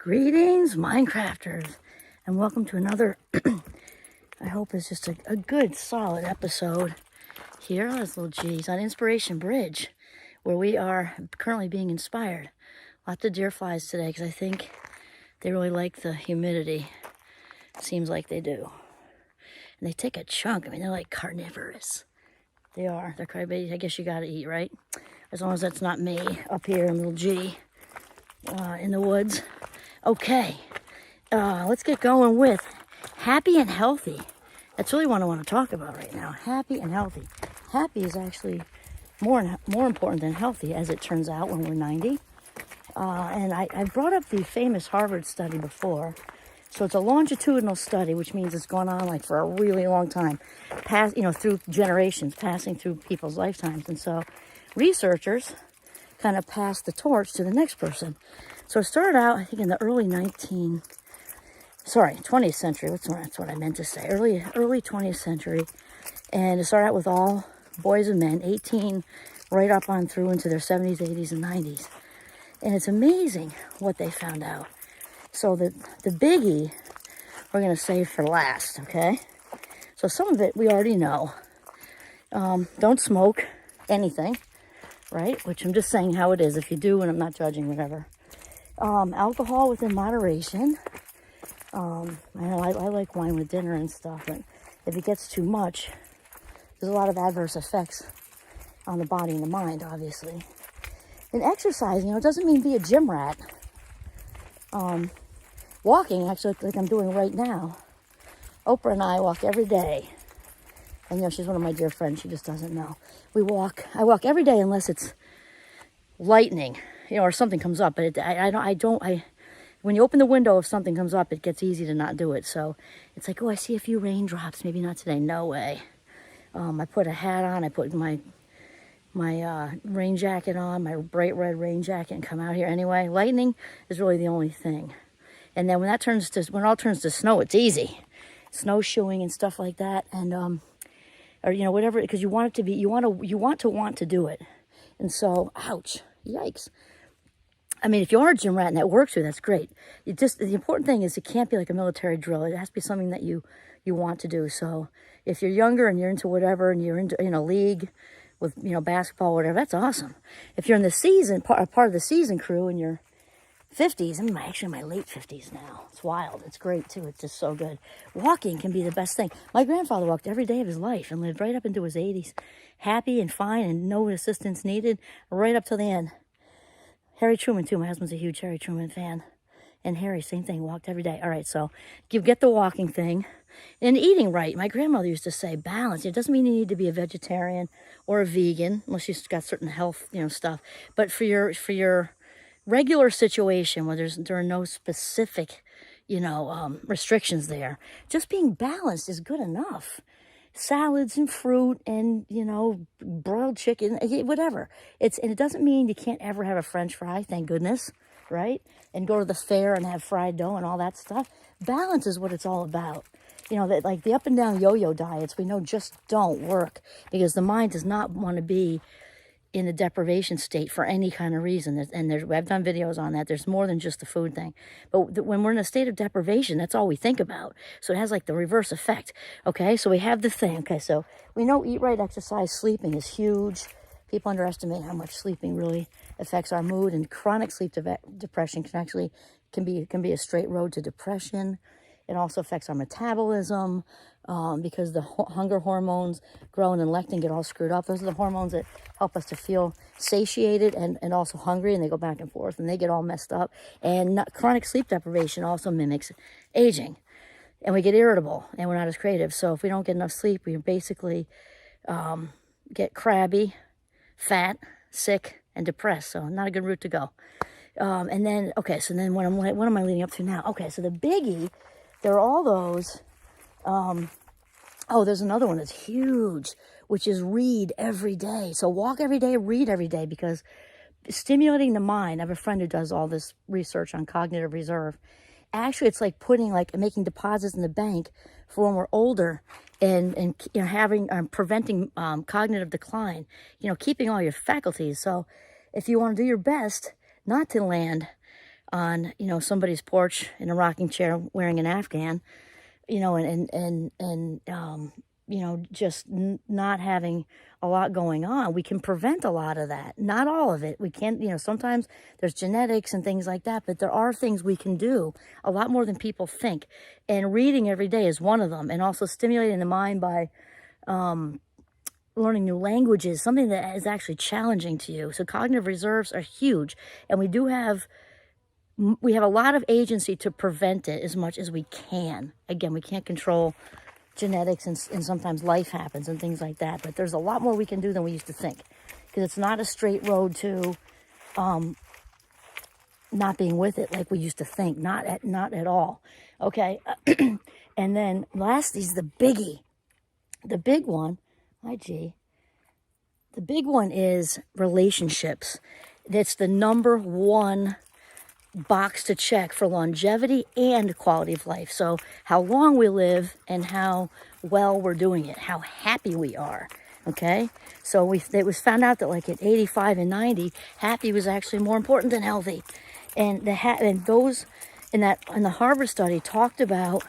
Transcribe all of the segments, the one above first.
Greetings, Minecrafters, and welcome to another, I hope it's just a good, solid episode here on this little G's on Inspiration Bridge, where we are currently being inspired. Lots of deer flies today because I think they really like the humidity. Seems like they do. And they take a chunk. I mean, they're like carnivorous. They are. They're crybabies. I guess you gotta eat, right? As long as that's not me up here in little G in the woods. Okay, let's get going with happy and healthy. That's really what I want to talk about right now. Happy and healthy. Happy is actually more important than healthy, as it turns out, when we're 90. And I brought up the famous Harvard study before. So it's a longitudinal study, which means it's gone on like for a really long time, through generations, passing through people's lifetimes. And so researchers kind of passed the torch to the next person. So it started out, I think, in the early 20th century. That's what I meant to say. Early 20th century. And it started out with all boys and men, 18 right up on through into their 70s, 80s, and 90s. And it's amazing what they found out. So the biggie, we're going to save for last, okay? So some of it we already know. Don't smoke anything, right? Which I'm just saying how it is. If you do, and I'm not judging, whatever. Alcohol within moderation. I know I like wine with dinner and stuff, but if it gets too much, there's a lot of adverse effects on the body and the mind, obviously. And exercise, it doesn't mean be a gym rat. Walking, actually, like I'm doing right now. Oprah and I walk every day. And, she's one of my dear friends. She just doesn't know. I walk every day unless it's lightning, or something comes up. But when you open the window, if something comes up, it gets easy to not do it. So it's like, I see a few raindrops. Maybe not today. No way. I put a hat on. I put my rain jacket on, my bright red rain jacket, and come out here anyway. Lightning is really the only thing. And then when it all turns to snow, it's easy. Snowshoeing and stuff like that. And, whatever, because you want to do it. And so, ouch, yikes. I mean, if you are a gym rat and that works for you, that's great. The important thing is it can't be like a military drill. It has to be something that you want to do. So if you're younger and you're into whatever, and you're into, league with, basketball, whatever, that's awesome. If you're in the season, part of the season crew, and you're 50s, I'm actually in my late 50s now. It's wild. It's great, too. It's just so good. Walking can be the best thing. My grandfather walked every day of his life and lived right up into his 80s. Happy and fine and no assistance needed right up till the end. Harry Truman, too. My husband's a huge Harry Truman fan. And Harry, same thing, walked every day. All right, so you get the walking thing. And eating right. My grandmother used to say balance. It doesn't mean you need to be a vegetarian or a vegan, unless you've got certain health, stuff. But for your regular situation where there are no specific, restrictions there, just being balanced is good enough. Salads and fruit and, broiled chicken, whatever. And it doesn't mean you can't ever have a French fry, thank goodness, right? And go to the fair and have fried dough and all that stuff. Balance is what it's all about. That like the up and down yo-yo diets, we know just don't work because the mind does not want to be in a deprivation state for any kind of reason. I've done videos on that. There's more than just the food thing. But when we're in a state of deprivation, that's all we think about. So it has like the reverse effect. Okay, so we have the thing. Okay, so we know eat right, exercise, sleeping is huge. People underestimate how much sleeping really affects our mood, and chronic sleep depression can be a straight road to depression. It also affects our metabolism because the hunger hormones, ghrelin and leptin, get all screwed up. Those are the hormones that help us to feel satiated and also hungry, and they go back and forth, and they get all messed up. And chronic sleep deprivation also mimics aging, and we get irritable, and we're not as creative. So if we don't get enough sleep, we basically get crabby, fat, sick, and depressed. So not a good route to go. And then, so then what am I leading up to now? Okay, so the biggie, there are all those, there's another one that's huge, which is read every day. So walk every day, read every day, because stimulating the mind, I have a friend who does all this research on cognitive reserve. Actually, it's like making deposits in the bank for when we're older and having, preventing cognitive decline, keeping all your faculties. So if you want to do your best not to land on, somebody's porch in a rocking chair wearing an Afghan, and just not having a lot going on. We can prevent a lot of that. Not all of it. We can't, sometimes there's genetics and things like that, but there are things we can do a lot more than people think. And reading every day is one of them. And also stimulating the mind by learning new languages, something that is actually challenging to you. So cognitive reserves are huge. And we have a lot of agency to prevent it as much as we can. Again, we can't control genetics, and sometimes life happens and things like that, but there's a lot more we can do than we used to think, because it's not a straight road to not being with it like we used to think. Not at all. Okay. And then last is the biggie, the big one. Hi G. The big one is relationships. That's the number one box to check for longevity and quality of life. So how long we live and how well we're doing it, how happy we are. Okay, so it was found out that like at 85 and 90, happy was actually more important than healthy. And those in the Harvard study talked about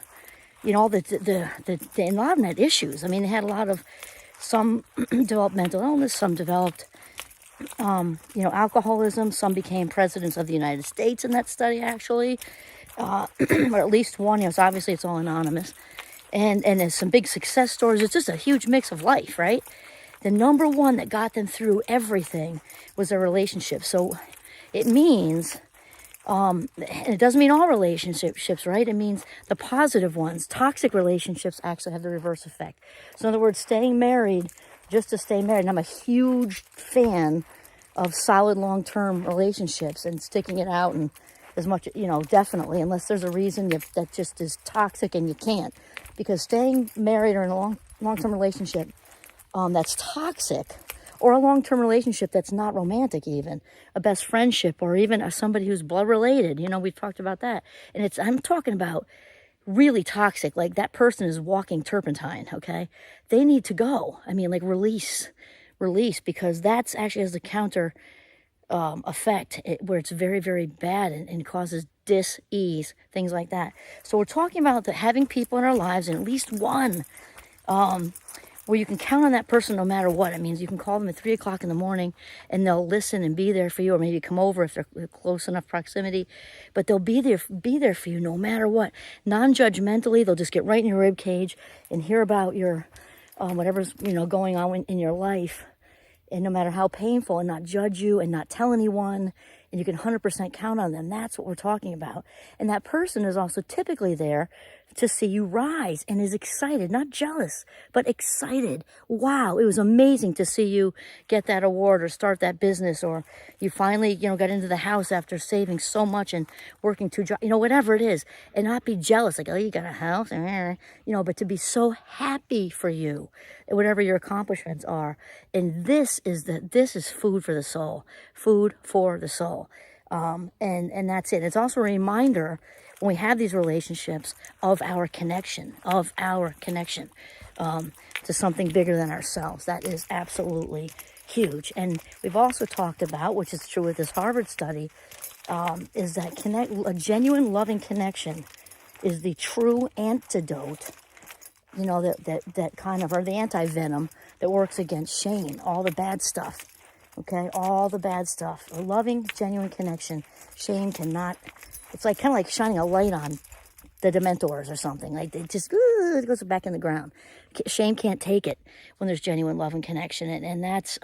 all the environment issues. I mean, they had a lot of, some developed mental illness, some developed alcoholism. Some became presidents of the United States in that study, actually, or at least one. So obviously it's all anonymous, and there's some big success stories. It's just a huge mix of life, right? The number one that got them through everything was their relationship. So it means, and it doesn't mean all relationships, right? It means the positive ones. Toxic relationships actually have the reverse effect. So in other words, staying married just to stay married. And I'm a huge fan of solid long-term relationships and sticking it out, and as much, definitely, unless there's a reason that just is toxic and you can't. Because staying married or in a long-term relationship that's toxic, or a long-term relationship that's not romantic, even a best friendship, or even somebody who's blood related, we've talked about that. And I'm talking about really toxic, like that person is walking turpentine. Okay, they need to go. I mean, like release, because that's actually has a counter effect where it's very, very bad and causes dis-ease, things like that. So we're talking about having people in our lives, and at least one where you can count on that person no matter what. It means you can call them at 3 o'clock in the morning and they'll listen and be there for you, or maybe come over if they're close enough proximity, but they'll be there for you no matter what. Non-judgmentally, they'll just get right in your rib cage and hear about your whatever's going on in your life, and no matter how painful, and not judge you and not tell anyone, and you can 100% count on them. That's what we're talking about. And that person is also typically there to see you rise and is excited, not jealous, but excited. Wow, it was amazing to see you get that award or start that business, or you finally, got into the house after saving so much and working 2 jobs, whatever it is, and not be jealous, like, oh, you got a house, but to be so happy for you, whatever your accomplishments are. And this is food for the soul, and that's it. It's also a reminder when we have these relationships of our connection to something bigger than ourselves. That is absolutely huge. And we've also talked about, which is true with this Harvard study, is that a genuine loving connection is the true antidote, that kind of, or the anti-venom that works against shame, all the bad stuff. Okay, all the bad stuff. A loving, genuine connection. Shame cannot. It's like kind of like shining a light on the Dementors or something. Like it goes back in the ground. Shame can't take it when there's genuine love and connection, and that's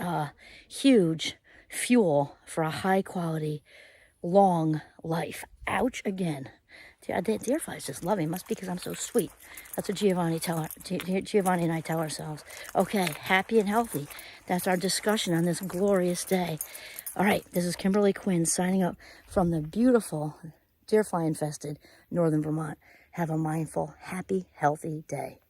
huge fuel for a high quality, long life. Ouch again. Dear flies just love me. Must be because I'm so sweet. That's what Giovanni and I tell ourselves. Okay, happy and healthy. That's our discussion on this glorious day. All right, this is Kimberly Quinn signing up from the beautiful, deer fly infested northern Vermont. Have a mindful, happy, healthy day.